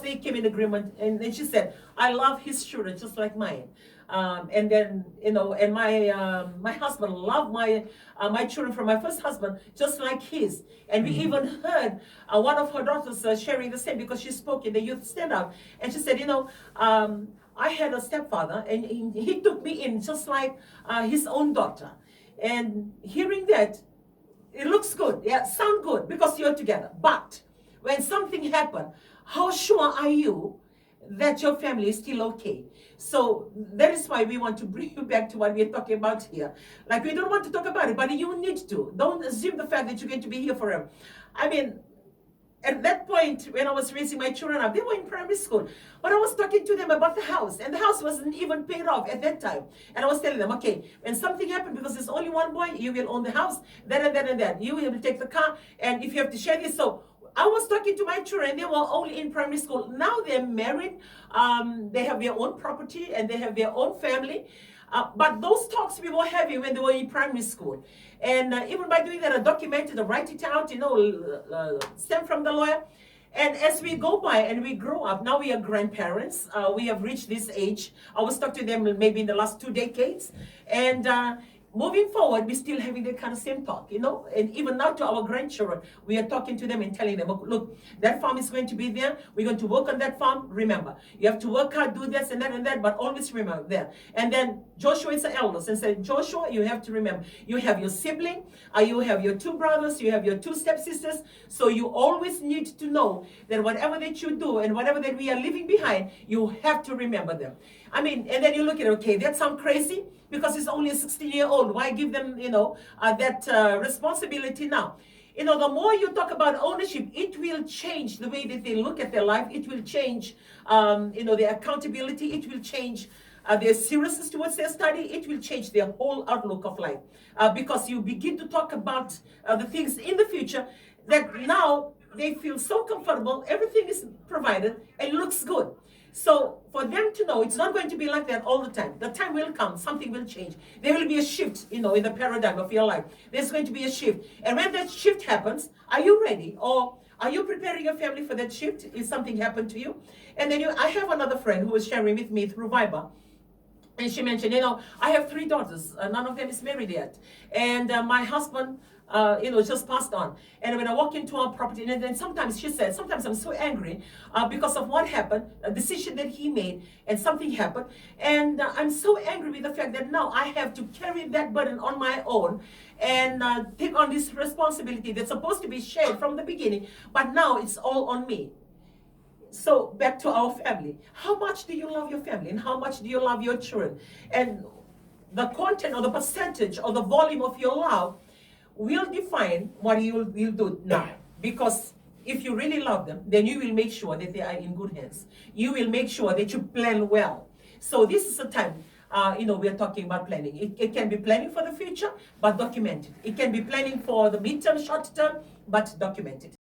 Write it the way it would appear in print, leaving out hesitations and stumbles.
they came in agreement, and then she said, I love his children just like mine. And then, and my husband loved my children from my first husband just like his. And we even heard one of her daughters sharing the same, because she spoke in the youth stand up, and she said, I had a stepfather, and he took me in just like his own daughter. And hearing that, it looks good, yeah, sound good, because you're together. But when something happened, how sure are you that your family is still okay? So that is why we want to bring you back to what we're talking about here. Like, we don't want to talk about it, but you need to. Don't assume the fact that you're going to be here forever. I mean, at that point, when I was raising my children up, they were in primary school. But I was talking to them about the house, and the house wasn't even paid off at that time. And I was telling them, okay, when something happened, because there's only one boy, you will own the house, that and that and that. You will take the car, and if you have to share this. So I was talking to my children, they were only in primary school. Now they're married, they have their own property, and they have their own family. But those talks we were having when they were in primary school. And even by doing that, I documented, I write it out, stem from the lawyer. And as we go by and we grow up, now we are grandparents. We have reached this age. I was talking to them maybe in the last 2 decades. And moving forward, we're still having that kind of same talk, and even now to our grandchildren, we are talking to them and telling them, look, that farm is going to be there. We're going to work on that farm. Remember, you have to work hard, do this and that, but always remember that. And then Joshua is the eldest and said, Joshua, you have to remember, you have your sibling, you have your 2 brothers, you have your 2 stepsisters. So you always need to know that whatever that you do and whatever that we are leaving behind, you have to remember them. I mean, and then you look at it, okay, that sounds crazy, because it's only a 16-year-old. Why give them, that responsibility now? The more you talk about ownership, it will change the way that they look at their life. It will change, their accountability. It will change their seriousness towards their study. It will change their whole outlook of life. Because you begin to talk about the things in the future that now they feel so comfortable, everything is provided, and looks good. So for them to know it's not going to be like that all the time. The time will come, something will change. There will be a shift, in the paradigm of your life. There's going to be a shift. And when that shift happens, are you ready? Or are you preparing your family for that shift if something happened to you? And then I have another friend who was sharing with me through Viber. And she mentioned, I have 3 daughters. None of them is married yet. And my husband, just passed on. And when I walk into our property, and then sometimes she said, sometimes I'm so angry because of what happened, a decision that he made, and something happened. And I'm so angry with the fact that now I have to carry that burden on my own and take on this responsibility that's supposed to be shared from the beginning, but now it's all on me. So back to our family. How much do you love your family, and how much do you love your children? And the content or the percentage or the volume of your love will define what you will do now. Because if you really love them, then you will make sure that they are in good hands. You will make sure that you plan well. So this is a time, we are talking about planning. It can be planning for the future, but document it. It can be planning for the midterm, short term, but document it.